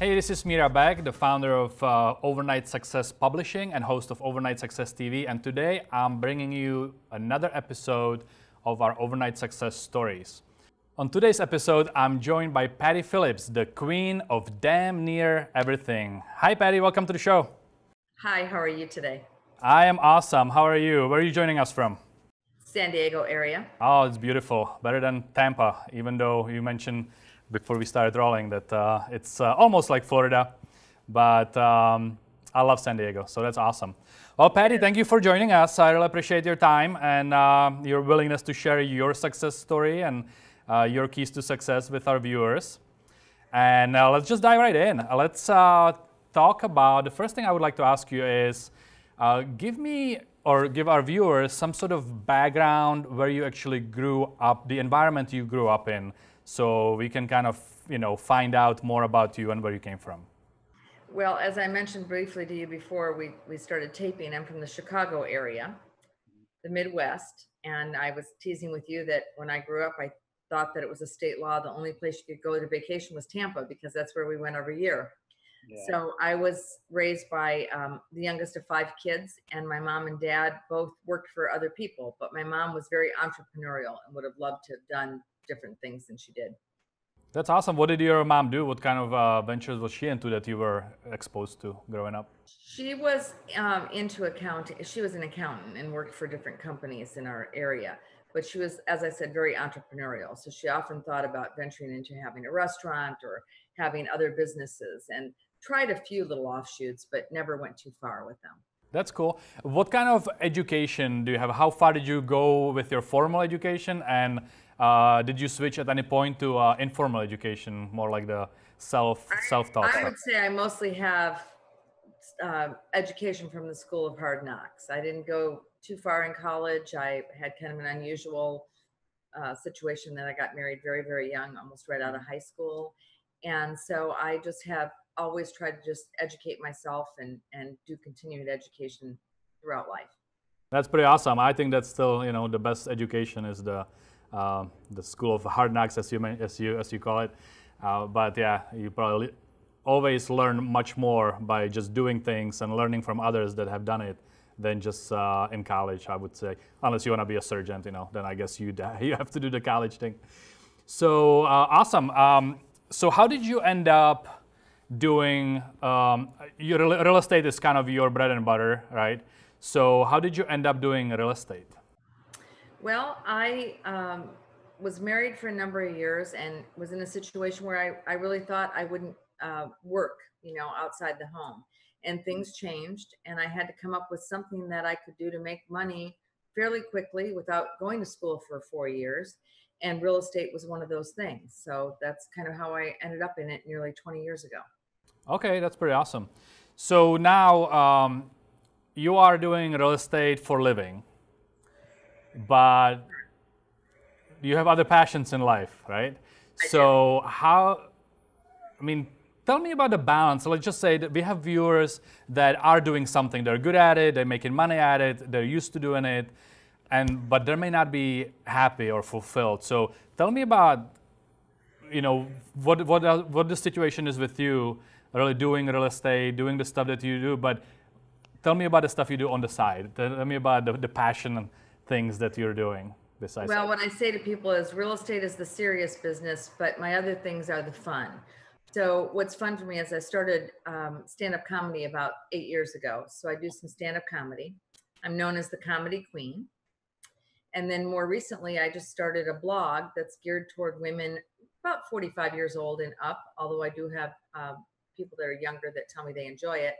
Hey, this is Mira Beg, the founder of Overnight Success Publishing and host of Overnight Success TV. And today I'm bringing you another episode of our Overnight Success Stories. On today's episode, I'm joined by Patti Phillips, the queen of damn near everything. Hi, Patti. Welcome to the show. Hi, how are you today? I am awesome. How are you? Where are you joining us from? San Diego area. Oh, it's beautiful. Better than Tampa, even though you mentioned before we started rolling that it's almost like Florida. But I love San Diego, so that's awesome. Well, Patti, thank you for joining us. I really appreciate your time and your willingness to share your success story and your keys to success with our viewers. And let's just dive right in. Let's talk about, the first thing I would like to ask you is, give me or give our viewers some sort of background where you actually grew up, the environment you grew up in, so we can kind of, find out more about you and where you came from. Well, as I mentioned briefly to you before we started taping, I'm from the Chicago area, the Midwest, and I was teasing with you that when I grew up, I thought that it was a state law. The only place you could go to vacation was Tampa because that's where we went every year. Yeah. So I was raised by the youngest of 5 kids, and my mom and dad both worked for other people, but my mom was very entrepreneurial and would have loved to have done different things than she did. That's awesome. What did your mom do? What kind of ventures was she into that you were exposed to growing up? She was into accounting. She was an accountant and worked for different companies in our area. But she was, as I said, very entrepreneurial. So she often thought about venturing into having a restaurant or having other businesses, and tried a few little offshoots, but never went too far with them. That's cool. What kind of education do you have? How far did you go with your formal education? And did you switch at any point to informal education, more like the self-taught? I would say I mostly have education from the School of Hard Knocks. I didn't go too far in college. I had kind of an unusual situation that I got married very, very young, almost right out of high school. And so I just have always tried to just educate myself and do continued education throughout life. That's pretty awesome. I think that's still, the best education is the School of Hard Knocks, as you call it. But yeah, you probably always learn much more by just doing things and learning from others that have done it than just in college, I would say. Unless you want to be a surgeon, then I guess you have to do the college thing. So awesome. So how did you end up doing, your real estate is kind of your bread and butter, right? So how did you end up doing real estate? Well, I was married for a number of years and was in a situation where I really thought I wouldn't work, outside the home. And things changed, and I had to come up with something that I could do to make money fairly quickly without going to school for 4 years. And real estate was one of those things. So that's kind of how I ended up in it nearly 20 years ago. Okay, that's pretty awesome. So now you are doing real estate for a living, but you have other passions in life, right? So tell me about the balance. Let's just say that we have viewers that are doing something. They're good at it. They're making money at it. They're used to doing it. But they may not be happy or fulfilled. So tell me about, what the situation is with you, really doing real estate, doing the stuff that you do. But tell me about the stuff you do on the side. Tell me about the passion and things that you're doing besides. Well, what I say to people is real estate is the serious business, but my other things are the fun. So what's fun for me is I started stand-up comedy about 8 years ago. So I do some stand-up comedy. I'm known as the Comedy Queen. And then more recently, I just started a blog that's geared toward women about 45 years old and up, although I do have people that are younger that tell me they enjoy it.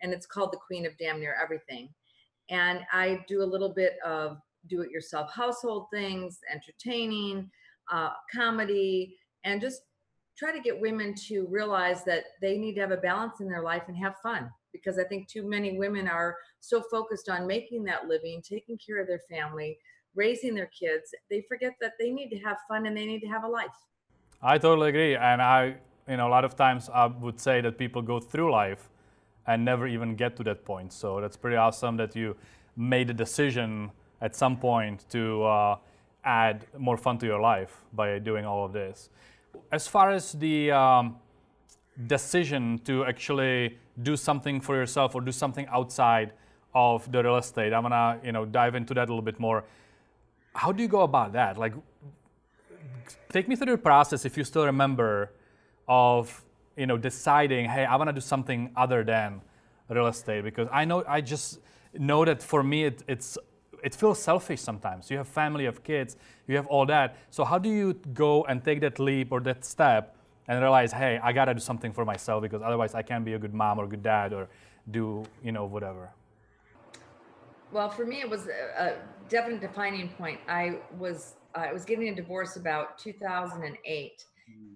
And it's called The Queen of Damn Near Everything. And I do a little bit of do-it-yourself household things, entertaining, comedy, and just try to get women to realize that they need to have a balance in their life and have fun. Because I think too many women are so focused on making that living, taking care of their family, raising their kids, they forget that they need to have fun and they need to have a life. I totally agree. And a lot of times I would say that people go through life and never even get to that point. So that's pretty awesome that you made a decision at some point to add more fun to your life by doing all of this. As far as the decision to actually do something for yourself or do something outside of the real estate? I want to dive into that a little bit more. How do you go about that? Like, take me through the process, if you still remember, of deciding, hey, I want to do something other than real estate, because I just know that for me it feels selfish sometimes. You have family, you have kids, you have all that. So how do you go and take that leap or that step and realize, hey, I gotta do something for myself, because otherwise I can't be a good mom or good dad or do whatever? Well, for me, it was a definite defining point. I was getting a divorce about 2008,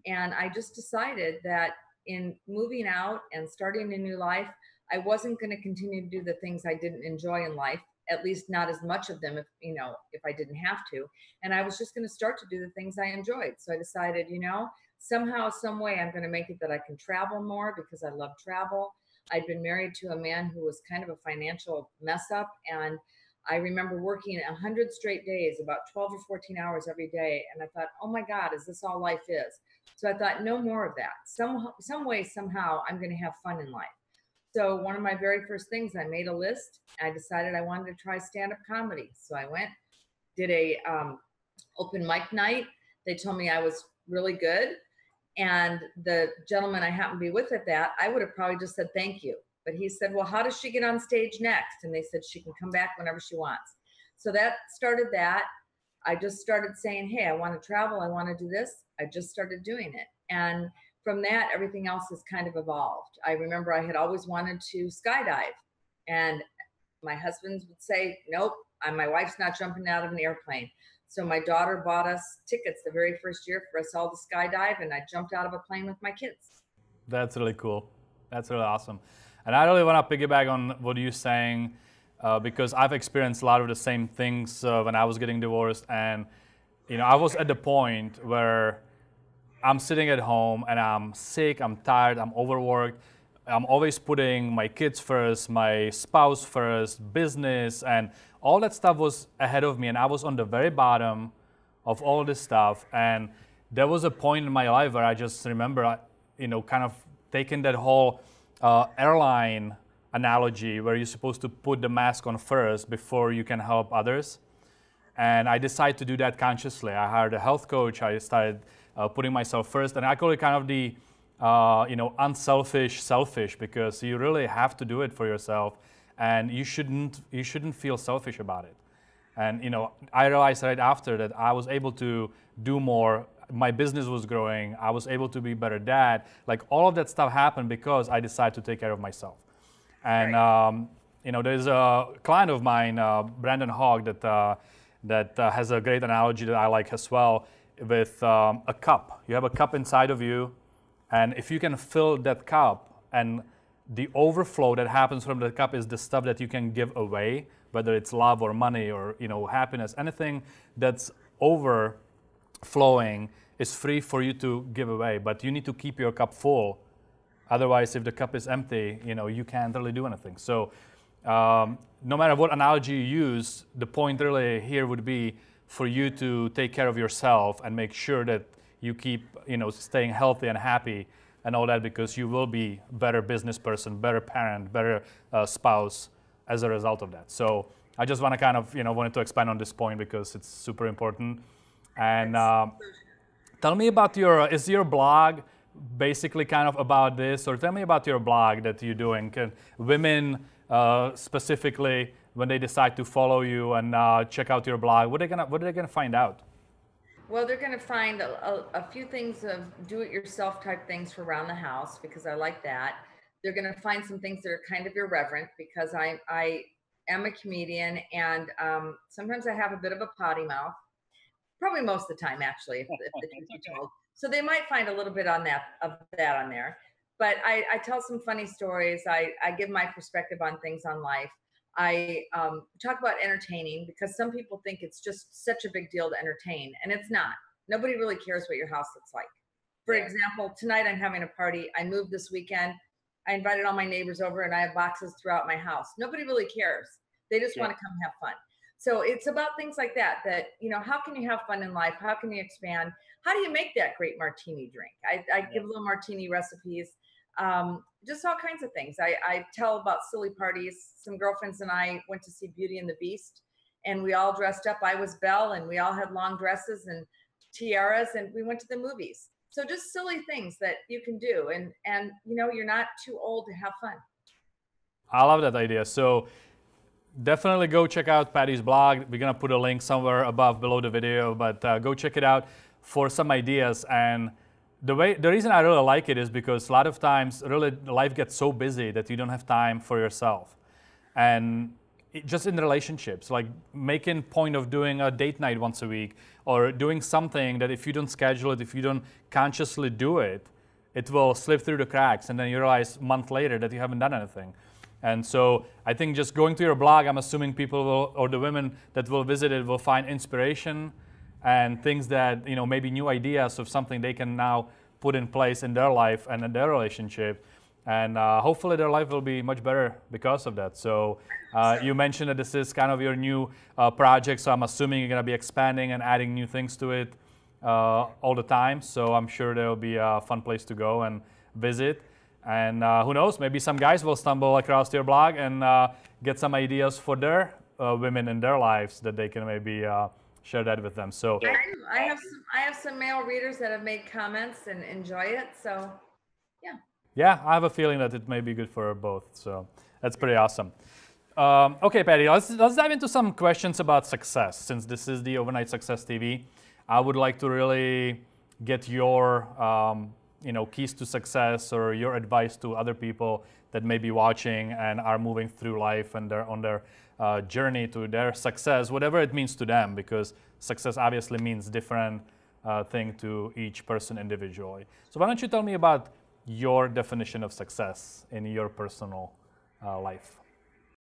and I just decided that in moving out and starting a new life, I wasn't going to continue to do the things I didn't enjoy in life, at least not as much of them, if I didn't have to. And I was just going to start to do the things I enjoyed. So I decided, somehow, some way, I'm going to make it that I can travel more, because I love travel. I'd been married to a man who was kind of a financial mess up. And I remember working 100 straight days, about 12 or 14 hours every day. And I thought, oh my God, is this all life is? So I thought, no more of that. Some way, somehow, I'm going to have fun in life. So one of my very first things, I made a list. I decided I wanted to try stand-up comedy. So I went, did a open mic night. They told me I was really good. And the gentleman I happened to be with at that, I would have probably just said thank you. But he said, well, how does she get on stage next? And they said she can come back whenever she wants. So that started that. I just started saying, hey, I want to travel. I want to do this. I just started doing it. And from that, everything else has kind of evolved. I remember I had always wanted to skydive. And my husband would say, nope, my wife's not jumping out of an airplane. So my daughter bought us tickets the very first year for us all to skydive, and I jumped out of a plane with my kids. That's really cool. That's really awesome. And I really want to piggyback on what you're saying, because I've experienced a lot of the same things when I was getting divorced. And, I was at the point where I'm sitting at home and I'm sick, I'm tired, I'm overworked. I'm always putting my kids first, my spouse first, business, and all that stuff was ahead of me. And I was on the very bottom of all this stuff. And there was a point in my life where I just remember, kind of taking that whole airline analogy where you're supposed to put the mask on first before you can help others. And I decided to do that consciously. I hired a health coach. I started putting myself first. And I call it kind of the unselfish selfish, because you really have to do it for yourself, and you shouldn't feel selfish about it. And I realized right after that I was able to do more. My business was growing. I was able to be a better dad. Like, all of that stuff happened because I decided to take care of myself. And right. There's a client of mine, Brandon Hogg, that has a great analogy that I like as well, with a cup. You have a cup inside of you. And if you can fill that cup, and the overflow that happens from the cup is the stuff that you can give away, whether it's love or money or happiness, anything that's overflowing is free for you to give away. But you need to keep your cup full. Otherwise, if the cup is empty, you can't really do anything. So no matter what analogy you use, the point really here would be for you to take care of yourself and make sure that you keep, staying healthy and happy and all that, because you will be a better business person, better parent, better spouse as a result of that. So I just want to kind of, wanted to expand on this point because it's super important. And tell me about is your blog basically kind of about this? Or tell me about your blog that you're doing. Can women specifically, when they decide to follow you and check out your blog, what are they gonna find out? Well, they're going to find a few things of do-it-yourself type things for around the house, because I like that. They're going to find some things that are kind of irreverent, because I am a comedian, and sometimes I have a bit of a potty mouth. Probably most of the time, actually, if the truth be told. So they might find a little bit of that on there. But I tell some funny stories. I give my perspective on things on life. I talk about entertaining, because some people think it's just such a big deal to entertain, and it's not. Nobody really cares what your house looks like. For example, tonight I'm having a party. I moved this weekend. I invited all my neighbors over, and I have boxes throughout my house. Nobody really cares. They just want to come have fun. So it's about things like that, how can you have fun in life? How can you expand? How do you make that great martini drink? I give little martini recipes, just all kinds of things. I tell about silly parties. Some girlfriends and I went to see Beauty and the Beast, and we all dressed up. I was Belle, and we all had long dresses and tiaras, and we went to the movies. So just silly things that you can do, and you're not too old to have fun. I love that idea. So definitely go check out Patti's blog. We're gonna put a link somewhere below the video, but go check it out for some ideas. And the reason I really like it is because a lot of times really life gets so busy that you don't have time for yourself. And just in relationships, like making point of doing a date night once a week, or doing something that if you don't schedule it, if you don't consciously do it, it will slip through the cracks, and then you realize a month later that you haven't done anything. And so I think just going to your blog, I'm assuming people will, or the women that will visit it will find inspiration and things that, maybe new ideas of something they can now put in place in their life and in their relationship. And hopefully their life will be much better because of that. So you mentioned that this is kind of your new project, so I'm assuming you're gonna be expanding and adding new things to it all the time. So I'm sure there will be a fun place to go and visit. And who knows, maybe some guys will stumble across your blog and get some ideas for their women in their lives that they can maybe share that with them. So I have some male readers that have made comments and enjoy it. So yeah. Yeah, I have a feeling that it may be good for both. So that's pretty awesome. Okay, Patti, let's dive into some questions about success. Since this is the Overnight Success TV, I would like to really get your keys to success or your advice to other people that may be watching and are moving through life and they're on their journey to their success, whatever it means to them, because success obviously means different thing to each person individually. So why don't you tell me about your definition of success in your personal life?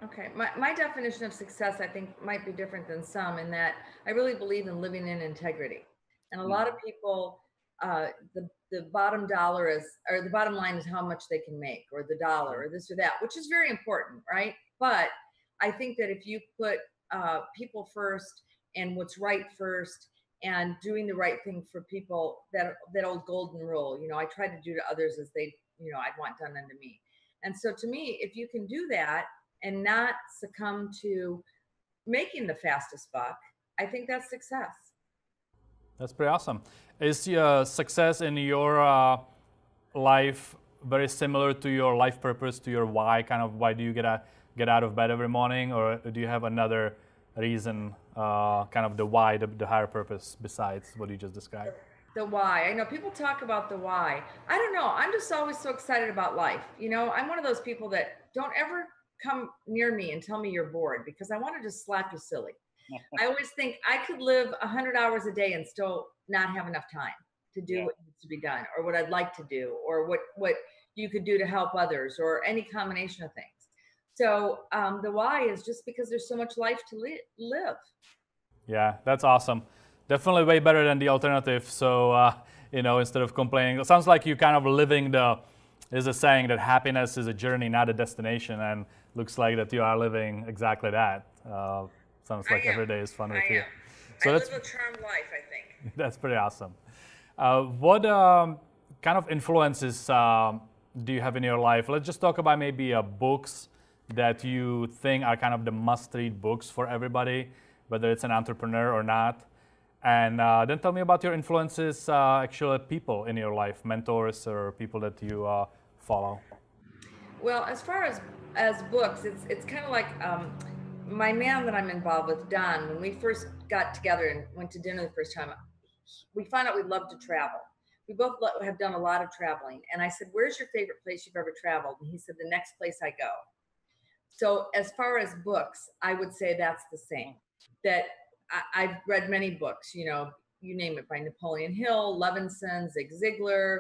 Okay, my definition of success, I think, might be different than some in that I really believe in living in integrity. And a lot of people, the bottom dollar is, or the bottom line is how much they can make, or the dollar, or this or that, which is very important, right? But I think that if you put people first and what's right first, and doing the right thing for people, that old golden rule, I try to do to others as they, I'd want done unto me. And so to me, if you can do that and not succumb to making the fastest buck, I think that's success. That's pretty awesome. Is success in your life very similar to your life purpose, to your why? Kind of why do you get out of bed every morning, or do you have another reason, kind of the why, the higher purpose besides what you just described? The why. I know people talk about the why. I don't know. I'm just always so excited about life. I'm one of those people that don't ever come near me and tell me you're bored, because I want to just slap you silly. I always think I could live 100 hours a day and still not have enough time to do what needs to be done, or what I'd like to do, or what you could do to help others, or any combination of things. So the why is just because there's so much life to live. Yeah, that's awesome. Definitely way better than the alternative. So, instead of complaining, it sounds like you kind of living there's a saying that happiness is a journey, not a destination. And looks like that you are living exactly that. Sounds like every day is fun with you. So I live a charmed life, I think. That's pretty awesome. What kind of influences do you have in your life? Let's just talk about maybe books that you think are kind of the must-read books for everybody, whether it's an entrepreneur or not. And then tell me about your influences, actually people in your life, mentors or people that you follow. Well, as far as books, it's kind of like my man that I'm involved with, Don. When we first got together and went to dinner the first time, we found out we love to travel. We both have done a lot of traveling. And I said, "Where's your favorite place you've ever traveled?" And he said, "The next place I go." So as far as books, I would say that's the same. That I've read many books, you name it, by Napoleon Hill, Levinson, Zig Ziglar,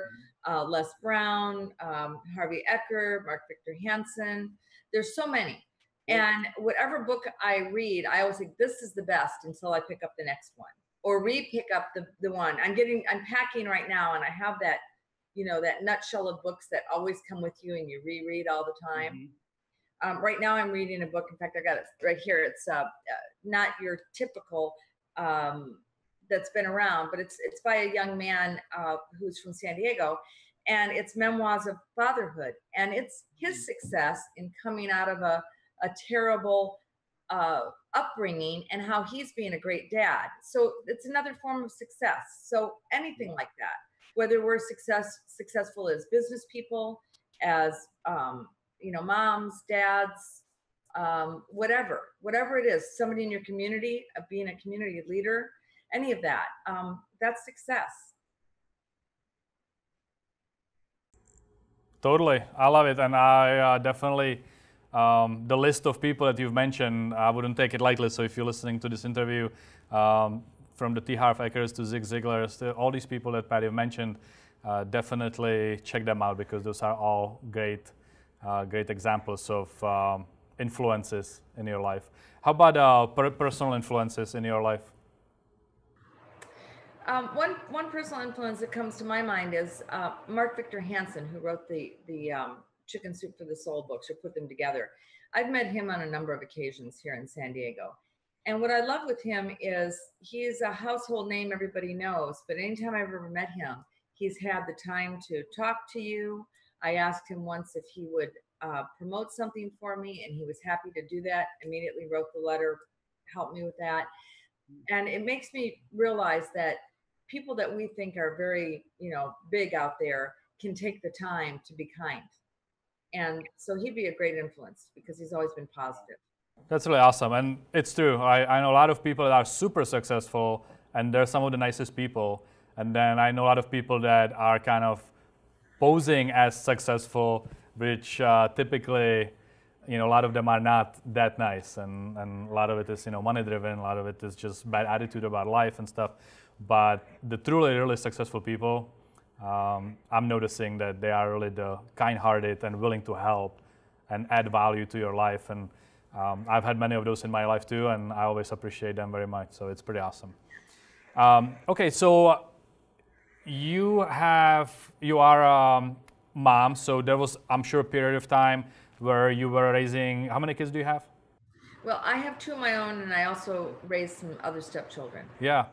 Les Brown, Harvey Eker, Mark Victor Hansen. There's so many. And whatever book I read, I always think this is the best until I pick up the next one, or re-pick up the one. I'm packing right now, and I have that, that nutshell of books that always come with you and you reread all the time. right now I'm reading a book. In fact, I got it right here. It's not your typical that's been around, but it's by a young man who's from San Diego, and it's memoirs of fatherhood, and it's his success in coming out of a terrible upbringing and how he's being a great dad. So it's another form of success. So anything like that, whether we're successful as business people, as moms, dads, whatever it is, somebody in your community, being a community leader, any of that, that's success. Totally, I love it, and I definitely, the list of people that you've mentioned, I wouldn't take it lightly. So if you're listening to this interview, from the T. Harv Ekers to Zig Ziglar, all these people that Patti mentioned, definitely check them out, because those are all great examples of influences in your life. How about personal influences in your life? One personal influence that comes to my mind is Mark Victor Hansen, who wrote the Chicken Soup for the Soul books, or put them together. I've met him on a number of occasions here in San Diego. And what I love with him is he's a household name everybody knows, but anytime I've ever met him, he's had the time to talk to you. I asked him once if he would promote something for me, and he was happy to do that. Immediately wrote the letter, helped me with that. And it makes me realize that people that we think are very, big out there can take the time to be kind. And so he'd be a great influence, because he's always been positive. That's really awesome, and it's true. I know a lot of people that are super successful, and they're some of the nicest people. And then I know a lot of people that are kind of posing as successful, which typically, a lot of them are not that nice, and a lot of it is, money driven. A lot of it is just bad attitude about life and stuff. But the truly, really successful people, I'm noticing that they are really the kind-hearted and willing to help and add value to your life. And I've had many of those in my life too, and I always appreciate them very much. So it's pretty awesome. Okay, so you are a mom. So there was, I'm sure, a period of time where you were raising. How many kids do you have? Well, I have 2 of my own, and I also raised some other stepchildren. Yeah.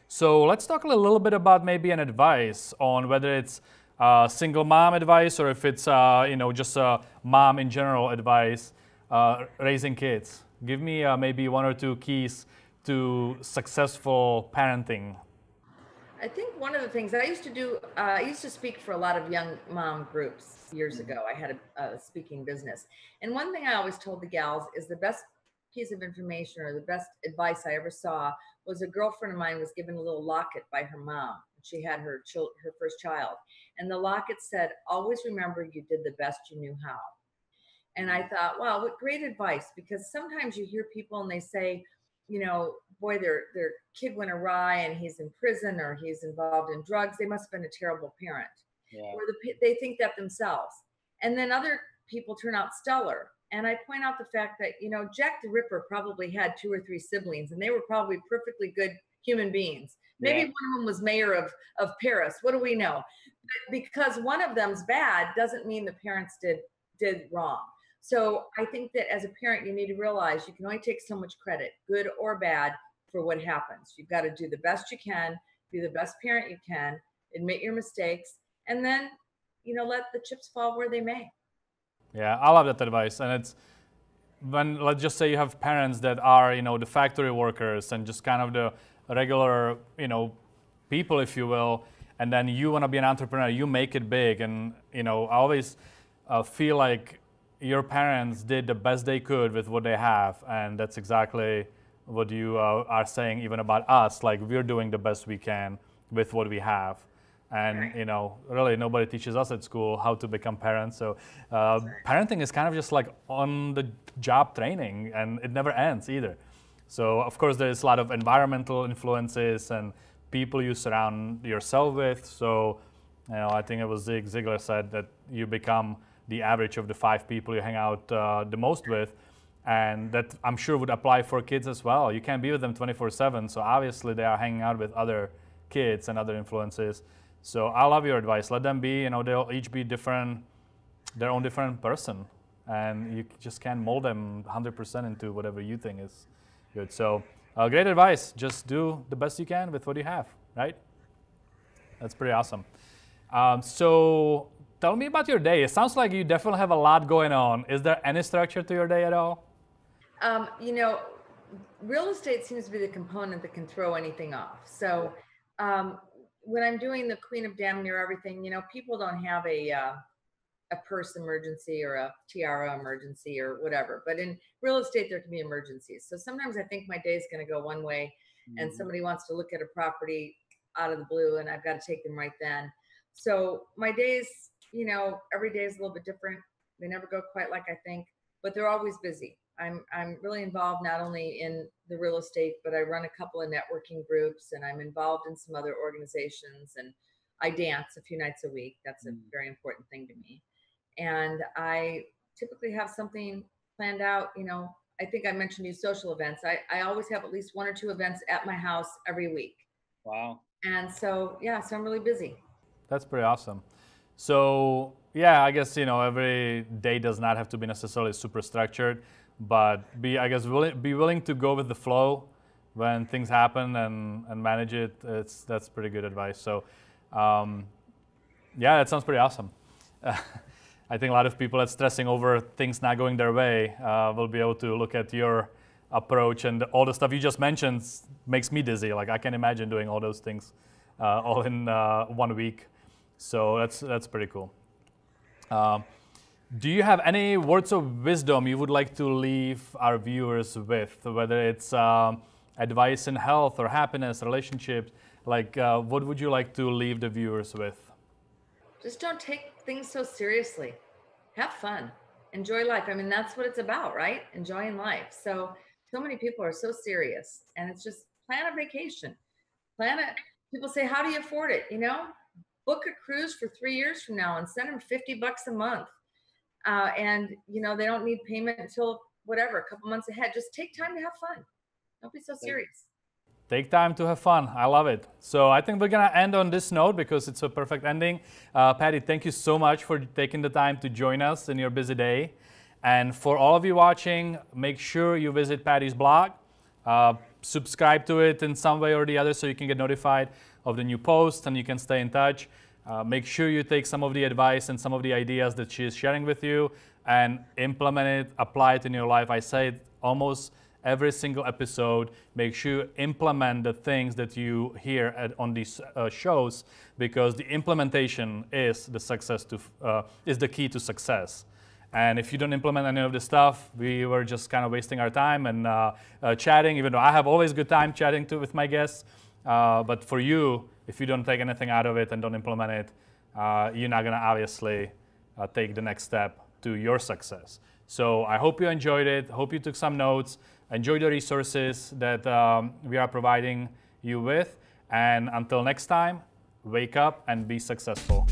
So let's talk a little bit about maybe an advice on whether it's single mom advice, or if it's just a mom in general advice, raising kids. Give me maybe 1 or 2 keys to successful parenting. I think one of the things I used to do, I used to speak for a lot of young mom groups years ago. I had a speaking business. And one thing I always told the gals is the best piece of information, or the best advice I ever saw, was a girlfriend of mine was given a little locket by her mom. She had her first child. And the locket said, "Always remember you did the best you knew how." And I thought, wow, what great advice, because sometimes you hear people and they say, boy, their kid went awry and he's in prison, or he's involved in drugs. They must have been a terrible parent. Yeah. Or they think that themselves. And then other people turn out stellar. And I point out the fact that, Jack the Ripper probably had 2 or 3 siblings, and they were probably perfectly good human beings. Maybe one of them was mayor of Paris. What do we know? But because one of them's bad doesn't mean the parents did wrong. So I think that as a parent, you need to realize you can only take so much credit, good or bad, for what happens. You've got to do the best you can, be the best parent you can, admit your mistakes, and then, let the chips fall where they may. Yeah, I love that advice. And it's when, let's just say you have parents that are, the factory workers and just kind of the regular, people, if you will, and then you want to be an entrepreneur, you make it big. And, I always feel like your parents did the best they could with what they have. And that's exactly what you are saying even about us. Like, we're doing the best we can with what we have. And, really nobody teaches us at school how to become parents. So parenting is kind of just like on the job training, and it never ends either. So of course there's a lot of environmental influences and people you surround yourself with. So, I think it was Zig Ziglar said that you become the average of the 5 people you hang out the most with. And that, I'm sure, would apply for kids as well. You can't be with them 24/7. So obviously they are hanging out with other kids and other influences. So I love your advice. Let them be, they'll each be different, their own different person. and you just can't mold them 100% into whatever you think is good. So great advice. Just do the best you can with what you have, right? That's pretty awesome. So tell me about your day. It sounds like you definitely have a lot going on. Is there any structure to your day at all? You know, real estate seems to be the component that can throw anything off. So when I'm doing the Queen of Damn Near Everything, you know, people don't have a purse emergency or a tiara emergency or whatever. But in real estate, there can be emergencies. So sometimes I think my day is going to go one way, and somebody wants to look at a property out of the blue, and I've got to take them right then. So my days, you know, every day is a little bit different. They never go quite like I think, but they're always busy. I'm really involved not only in the real estate, but I run a couple of networking groups, and I'm involved in some other organizations, and I dance a few nights a week. That's a very important thing to me. And I typically have something planned out. You know, I think I mentioned these social events. I always have at least 1 or 2 events at my house every week. Wow. And so, yeah, so I'm really busy. That's pretty awesome. So yeah, I guess, you know, every day does not have to be necessarily super structured, but be willing to go with the flow when things happen and manage it. That's pretty good advice. So yeah, that sounds pretty awesome. I think a lot of people that's stressing over things not going their way will be able to look at your approach, and all the stuff you just mentioned makes me dizzy. Like I can imagine doing all those things all in 1 week. So that's pretty cool. Do you have any words of wisdom you would like to leave our viewers with, whether it's advice in health or happiness, relationships? Like what would you like to leave the viewers with? Just don't take things so seriously. Have fun. Enjoy life. I mean, that's what it's about, right? Enjoying life. So many people are so serious, and it's just plan a vacation. Plan it. People say, how do you afford it? You know, book a cruise for 3 years from now and send them $50 a month. And, you know, they don't need payment until whatever, a couple months ahead. Just take time to have fun. Don't be so serious. Take time to have fun. I love it. So I think we're going to end on this note because it's a perfect ending. Patti, thank you so much for taking the time to join us in your busy day. And for all of you watching, make sure you visit Patti's blog. Subscribe to it in some way or the other so you can get notified of the new posts and you can stay in touch. Make sure you take some of the advice and some of the ideas that she is sharing with you and implement it, apply it in your life. I say it almost every single episode. Make sure you implement the things that you hear on these shows, because the implementation is the key to success. And if you don't implement any of this stuff, we were just kind of wasting our time and chatting, even though I have always a good time chatting with my guests. But for you, if you don't take anything out of it and don't implement it, you're not going to obviously take the next step to your success. So I hope you enjoyed it. Hope you took some notes. Enjoy the resources that we are providing you with. And until next time, wake up and be successful.